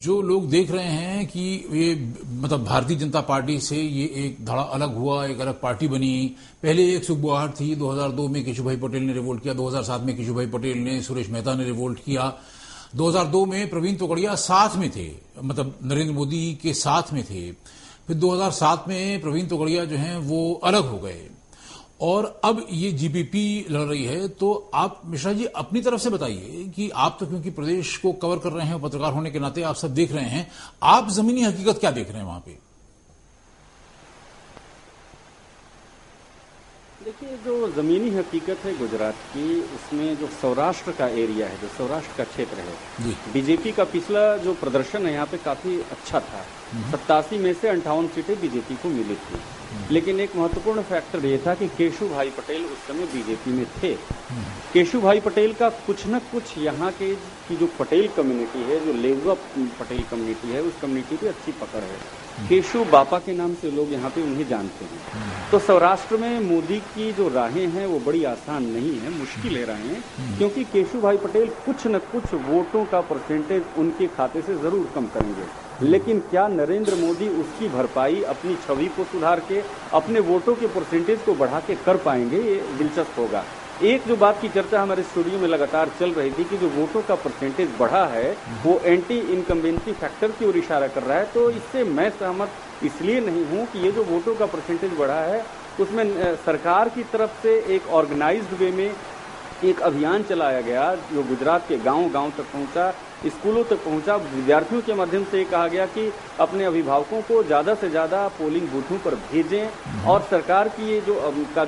जो लोग देख रहे हैं कि ये मतलब भारतीय जनता पार्टी से ये एक धड़ा अलग हुआ, एक अलग पार्टी बनी। पहले एक सुखबुआहट थी, 2002 में केशुभाई पटेल ने रिवोल्ट किया, 2007 में केशुभाई पटेल ने, सुरेश मेहता ने रिवोल्ट किया, 2002 में प्रवीण तोगड़िया साथ में थे, मतलब नरेंद्र मोदी के साथ में थे। फिर 2007 में प्रवीण तोगड़िया जो हैं वो अलग हो गए और अब ये जीपीपी लड़ रही है। तो आप मिश्रा जी अपनी तरफ से बताइए कि आप तो क्योंकि प्रदेश को कवर कर रहे हैं, पत्रकार होने के नाते आप सब देख रहे हैं, आप जमीनी हकीकत क्या देख रहे हैं वहां पे? देखिए, जो ज़मीनी हकीकत है गुजरात की, उसमें जो सौराष्ट्र का एरिया है, जो सौराष्ट्र का क्षेत्र है, बीजेपी का पिछला जो प्रदर्शन है यहाँ पे काफ़ी अच्छा था। 87 में से 58 सीटें बीजेपी को मिली थी। लेकिन एक महत्वपूर्ण फैक्टर ये था कि केशुभाई पटेल उस समय बीजेपी में थे। केशुभाई पटेल का कुछ न कुछ यहाँ के की जो पटेल कम्युनिटी है, जो लेवुआ पटेल कम्युनिटी है, उस कम्युनिटी पे अच्छी पकड़ है। केशु बापा के नाम से लोग यहाँ पे उन्हें जानते हैं। तो सौराष्ट्र में मोदी की जो राहें हैं वो बड़ी आसान नहीं है, मुश्किल है राहें, क्योंकि केशुभाई पटेल कुछ न कुछ वोटों का परसेंटेज उनके खाते से जरूर कम करेंगे। लेकिन क्या नरेंद्र मोदी उसकी भरपाई अपनी छवि को सुधार के, अपने वोटों के परसेंटेज को बढ़ा के कर पाएंगे, ये दिलचस्प होगा। एक जो बात की चर्चा हमारे स्टूडियो में लगातार चल रही थी कि जो वोटों का परसेंटेज बढ़ा है वो एंटी इनकम्बेंसी फैक्टर की ओर इशारा कर रहा है। तो इससे मैं सहमत इसलिए नहीं हूं कि ये जो वोटों का परसेंटेज बढ़ा है उसमें सरकार की तरफ से एक ऑर्गेनाइज्ड वे में एक अभियान चलाया गया जो गुजरात के गांव-गांव तक पहुंचा, स्कूलों तक पहुंचा। विद्यार्थियों के माध्यम से कहा गया कि अपने अभिभावकों को ज़्यादा से ज़्यादा पोलिंग बूथों पर भेजें और सरकार की ये जो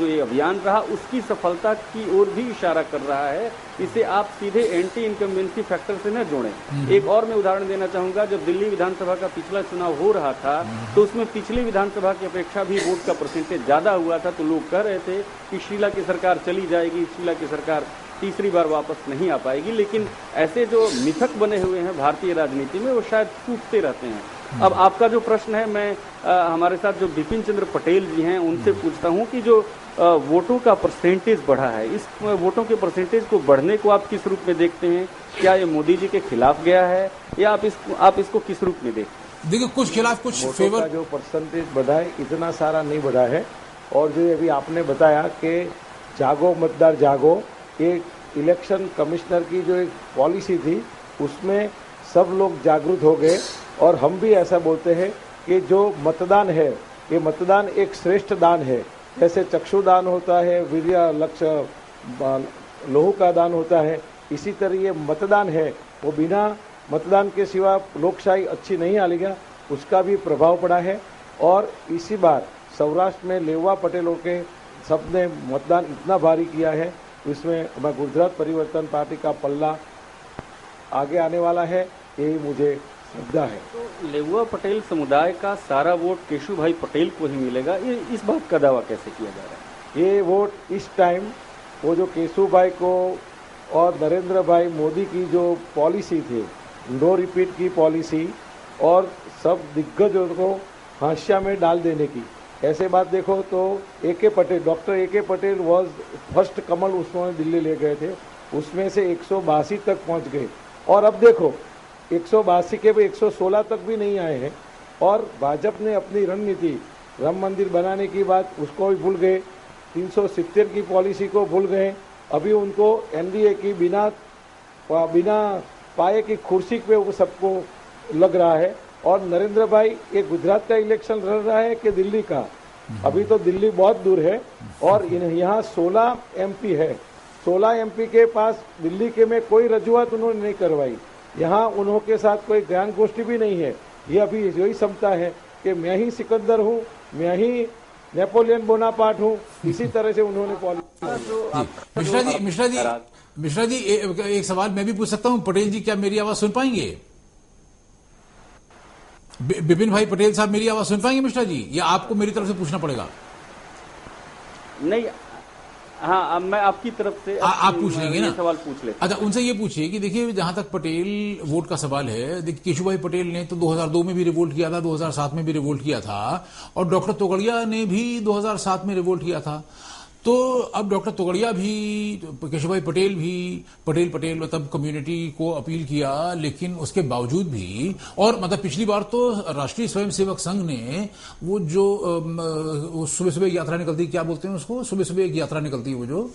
ये अभियान रहा उसकी सफलता की ओर भी इशारा कर रहा है। इसे आप सीधे एंटी इनकम्बेंसी फैक्टर से न जोड़ें। एक और मैं उदाहरण देना चाहूँगा, जब दिल्ली विधानसभा का पिछला चुनाव हो रहा था तो उसमें पिछली विधानसभा की अपेक्षा भी वोट का परसेंटेज ज़्यादा हुआ था। तो लोग कह रहे थे कि शीला की सरकार चली जाएगी, शीला की सरकार तीसरी बार वापस नहीं आ पाएगी। लेकिन ऐसे जो मिथक बने हुए हैं भारतीय राजनीति में वो शायद टूटते रहते हैं। अब आपका जो प्रश्न है, मैं हमारे साथ जो बिपिन चंद्र पटेल जी हैं उनसे पूछता हूं कि जो वोटों का परसेंटेज बढ़ा है, इस वोटों के परसेंटेज को बढ़ने को आप किस रूप में देखते हैं? क्या ये मोदी जी के खिलाफ गया है या आप इसको किस रूप में देखते हैं? देखिए, कुछ खिलाफ कुछ फेवर। का जो परसेंटेज बढ़ा है इतना सारा नहीं बढ़ा है। और जो अभी आपने बताया कि जागो मतदार जागो, एक इलेक्शन कमिश्नर की जो एक पॉलिसी थी उसमें सब लोग जागरूक हो गए। और हम भी ऐसा बोलते हैं कि जो मतदान है ये मतदान एक श्रेष्ठ दान है। जैसे चक्षुदान होता है, वीर्य लक्ष्य लोहू का दान होता है, इसी तरह ये मतदान है वो बिना मतदान के सिवा लोकशाही अच्छी नहीं आएगा, उसका भी प्रभाव पड़ा है। और इसी बार सौराष्ट्र में लेवा पटेलों के सबने मतदान इतना भारी किया है, इसमें गुजरात परिवर्तन पार्टी का पल्ला आगे आने वाला है, यही मुझे श्रद्धा है। तो लेवुआ पटेल समुदाय का सारा वोट केशुभाई पटेल को ही मिलेगा, ये इस बात का दावा कैसे किया जा रहा है? ये वोट इस टाइम वो जो केशुभाई को और नरेंद्र भाई मोदी की जो पॉलिसी थी, नो रिपीट की पॉलिसी और सब दिग्गजों को हाशिया में डाल देने की, ऐसे बात देखो तो A K. Patel, doctor A K. Patel was first Kamal, उसमें दिल्ली ले गए थे, उसमें से 182 तक पहुंच गए। और अब देखो 182 के भी 116 तक भी नहीं आए हैं। और भाजपा ने अपनी रणनीति राम मंदिर बनाने की बात उसको भी भूल गए, 370 की पॉलिसी को भूल गए। अभी उनको एनडीए की बिना पाए की कुर्सी पे वो सबको लग रहा है। और नरेंद्र भाई ये गुजरात का इलेक्शन लड़ रहा है कि दिल्ली का? अभी तो दिल्ली बहुत दूर है। और यहाँ 16 एमपी है, 16 एमपी के पास दिल्ली के में कोई रजूआत उन्होंने नहीं करवाई। यहाँ उनके साथ कोई ज्ञान गोष्ठी भी नहीं है। ये अभी यही समझता है कि मैं ही सिकंदर हूँ, मैं ही नेपोलियन बोनापार्ट हूँ। इसी तरह से उन्होंने पॉलिसी। मिश्रा जी एक सवाल मैं भी पूछ सकता हूँ? पटेल जी क्या मेरी आवाज सुन पाएंगे? बिपिन भाई पटेल साहब मेरी आवाज सुन पाएंगे मिश्रा जी, या आपको मेरी तरफ से पूछना पड़ेगा? नहीं, हाँ, अब मैं आपकी तरफ से आप पूछ लेंगे ना? सवाल पूछ लेते। अच्छा, उनसे ये पूछिए कि देखिए, जहां तक पटेल वोट का सवाल है, देखिए केशुभाई पटेल ने तो 2002 में भी रिवोल्ट किया था, 2007 में भी रिवोल्ट किया था, और डॉक्टर तोगड़िया ने भी 2007 में रिवोल्ट किया था। तो अब डॉक्टर तोगड़िया भी, केशुभाई पटेल भी, पटेल मतलब कम्युनिटी को अपील किया, लेकिन उसके बावजूद भी, और मतलब पिछली बार तो राष्ट्रीय स्वयंसेवक संघ ने वो जो सुबह सुबह यात्रा निकलती, क्या बोलते हैं उसको, सुबह सुबह एक यात्रा निकलती है वो जो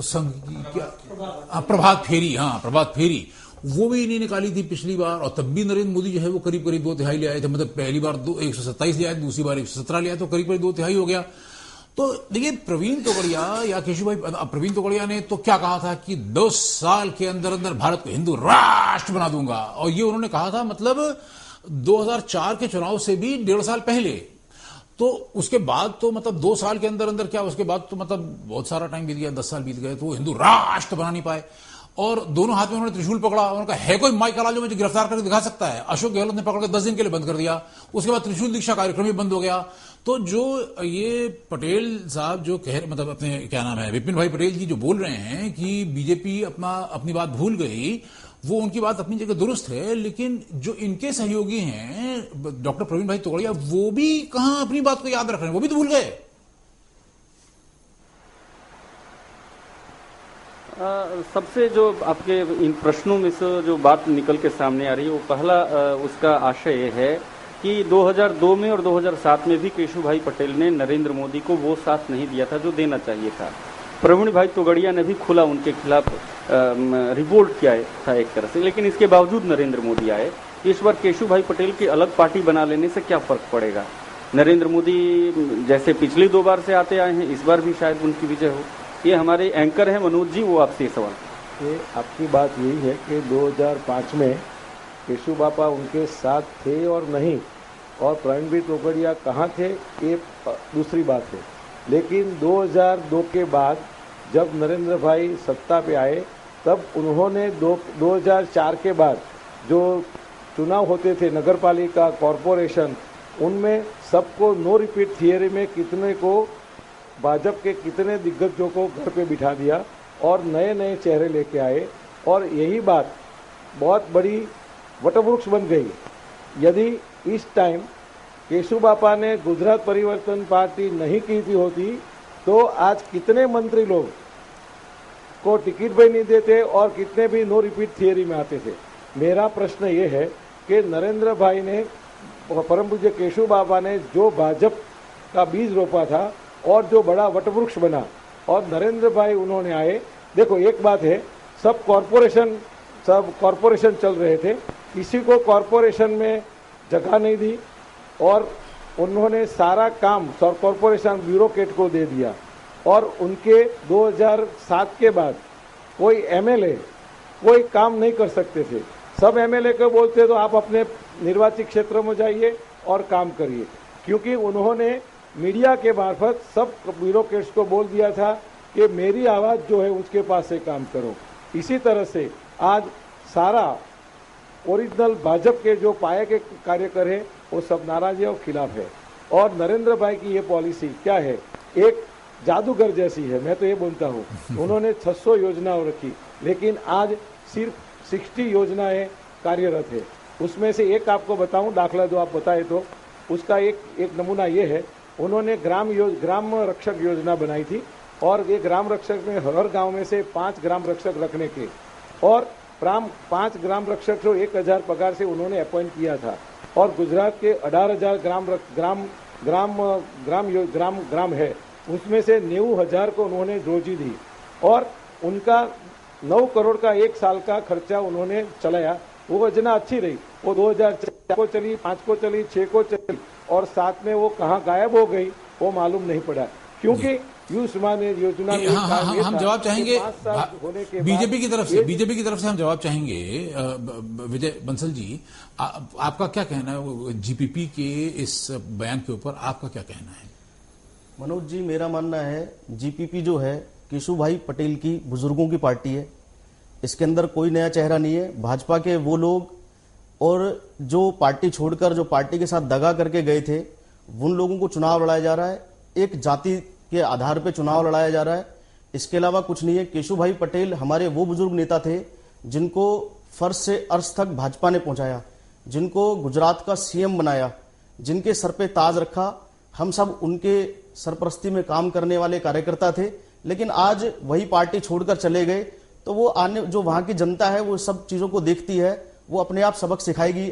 संघ की क्या, प्रभात फेरी, हाँ प्रभात फेरी, वो भी नहीं निकाली थी पिछली बार। और तब भी नरेंद्र मोदी जो है वो करीब करीब 2/3 ले आए थे, मतलब पहली बार 127 ले आए, दूसरी बार 117 ले आए, तो करीब करीब 2/3 हो गया। तो देखिए प्रवीण तोगड़िया या केशुभाई, प्रवीण तोगड़िया ने तो क्या कहा था कि 2 साल के अंदर अंदर भारत को हिंदू राष्ट्र बना दूंगा, और ये उन्होंने कहा था मतलब 2004 के चुनाव से भी 1.5 साल पहले। तो उसके बाद तो मतलब 2 साल के अंदर अंदर क्या, उसके बाद तो मतलब बहुत सारा टाइम बीत गया, 10 साल बीत गए, तो वो हिंदू राष्ट्र बना नहीं पाए। और दोनों हाथ में उन्होंने त्रिशूल पकड़ा, उन्होंने कहा है कोई माइक वाला जो मुझे गिरफ्तार करके दिखा सकता है। अशोक गहलोत ने पकड़ के 10 दिन के लिए बंद कर दिया, उसके बाद त्रिशूल दीक्षा कार्यक्रम भी बंद हो गया। तो जो ये पटेल साहब जो मतलब अपने क्या नाम है, विपिन भाई पटेल जी जो बोल रहे हैं कि बीजेपी अपनी बात भूल गई, वो उनकी बात अपनी जगह दुरुस्त है, लेकिन जो इनके सहयोगी हैं डॉक्टर प्रवीण भाई तोगड़िया, वो भी कहां अपनी बात को याद रख रहे हैं, वो भी तो भूल गए। सबसे जो आपके इन प्रश्नों में से जो बात निकल के सामने आ रही है, वो पहला उसका आशय ये है कि 2002 में और 2007 में भी केशुभाई पटेल ने नरेंद्र मोदी को वो साथ नहीं दिया था जो देना चाहिए था। प्रवीण भाई तोगड़िया ने भी खुला उनके खिलाफ रिवोल्ट किया था एक तरह से, लेकिन इसके बावजूद नरेंद्र मोदी आए। इस बार केशुभाई पटेल की अलग पार्टी बना लेने से क्या फर्क पड़ेगा? नरेंद्र मोदी जैसे पिछली 2 बार से आते आए हैं, इस बार भी शायद उनकी विजय हो। ये हमारे एंकर हैं मनोज जी, वो आपसे सवाल। ये आपकी बात यही है कि 2005 में केशु बापा उनके साथ थे और नहीं, और प्रवीण भाई तोगड़िया कहाँ थे ये दूसरी बात है। लेकिन 2002 के बाद जब नरेंद्र भाई सत्ता पे आए, तब उन्होंने 2004 के बाद जो चुनाव होते थे नगर पालिका, कॉरपोरेशन, उनमें सबको नो रिपीट थियरी में कितने को भाजपा के कितने दिग्गजों को घर पे बिठा दिया और नए नए चेहरे लेके आए, और यही बात बहुत बड़ी वटवृक्ष बन गई। यदि इस टाइम केशु बापा ने गुजरात परिवर्तन पार्टी नहीं की थी होती, तो आज कितने मंत्री लोग को टिकट भी नहीं देते और कितने भी नो रिपीट थियरी में आते थे। मेरा प्रश्न ये है कि नरेंद्र भाई ने, परम पूज्य केशु बापा ने जो भाजपा का बीज रोपा था और जो बड़ा वटवृक्ष बना, और नरेंद्र भाई उन्होंने आए। देखो एक बात है, सब कॉरपोरेशन चल रहे थे, किसी को कॉरपोरेशन में जगह नहीं दी, और उन्होंने सारा काम कॉरपोरेशन ब्यूरोक्रेट को दे दिया। और उनके 2007 के बाद कोई एमएलए कोई काम नहीं कर सकते थे। सब एमएलए को बोलते तो आप अपने निर्वाचित क्षेत्र में जाइए और काम करिए, क्योंकि उन्होंने मीडिया के मार्फत सब ब्यूरोक्रेट्स को बोल दिया था कि मेरी आवाज़ जो है उसके पास से काम करो। इसी तरह से आज सारा ओरिजिनल भाजपा के जो पाए के कार्यकर हैं वो सब नाराज है और खिलाफ है। और नरेंद्र भाई की ये पॉलिसी क्या है, एक जादूगर जैसी है। मैं तो ये बोलता हूँ, उन्होंने 600 योजनाओं रखी, लेकिन आज सिर्फ 60 योजनाएं कार्यरत है। उसमें से एक आपको बताऊं दाखला, जो आप बताए तो उसका एक नमूना ये है, उन्होंने ग्राम रक्षक योजना बनाई थी, और ये ग्राम रक्षक में हर गांव में से 5 ग्राम रक्षक रखने के, और 5 ग्राम रक्षक को 1000 पगार से उन्होंने अपॉइंट किया था। और गुजरात के 18,000 ग्राम है, उसमें से 90,000 को उन्होंने रोजी दी, और उनका 9 करोड़ का 1 साल का खर्चा उन्होंने चलाया। वो योजना अच्छी रही, वो 2004 को चली, 5 को चली, 6 को चली, और 7 में वो कहाँ गायब हो गई वो मालूम नहीं पड़ा, क्योंकि युष्मान योजना हम जवाब चाहेंगे बीजेपी की तरफ से हम जवाब चाहेंगे। विजय बंसल जी, आपका क्या कहना है जीपीपी के इस बयान के ऊपर, आपका क्या कहना है? मनोज जी, मेरा मानना है जीपीपी जो है केशुभाई पटेल की बुजुर्गों की पार्टी है। इसके अंदर कोई नया चेहरा नहीं है। भाजपा के वो लोग और जो पार्टी छोड़कर जो पार्टी के साथ दगा करके गए थे, उन लोगों को चुनाव लड़ाया जा रहा है। एक जाति के आधार पर चुनाव लड़ाया जा रहा है, इसके अलावा कुछ नहीं है। केशुभाई पटेल हमारे वो बुजुर्ग नेता थे जिनको फर्श से अर्श तक भाजपा ने पहुंचाया, जिनको गुजरात का सीएम बनाया, जिनके सर पे ताज रखा। हम सब उनके सरपरस्ती में काम करने वाले कार्यकर्ता थे, लेकिन आज वही पार्टी छोड़कर चले गए। तो वो आने जो वहां की जनता है वो सब चीजों को देखती है, वो अपने आप सबक सिखाएगी।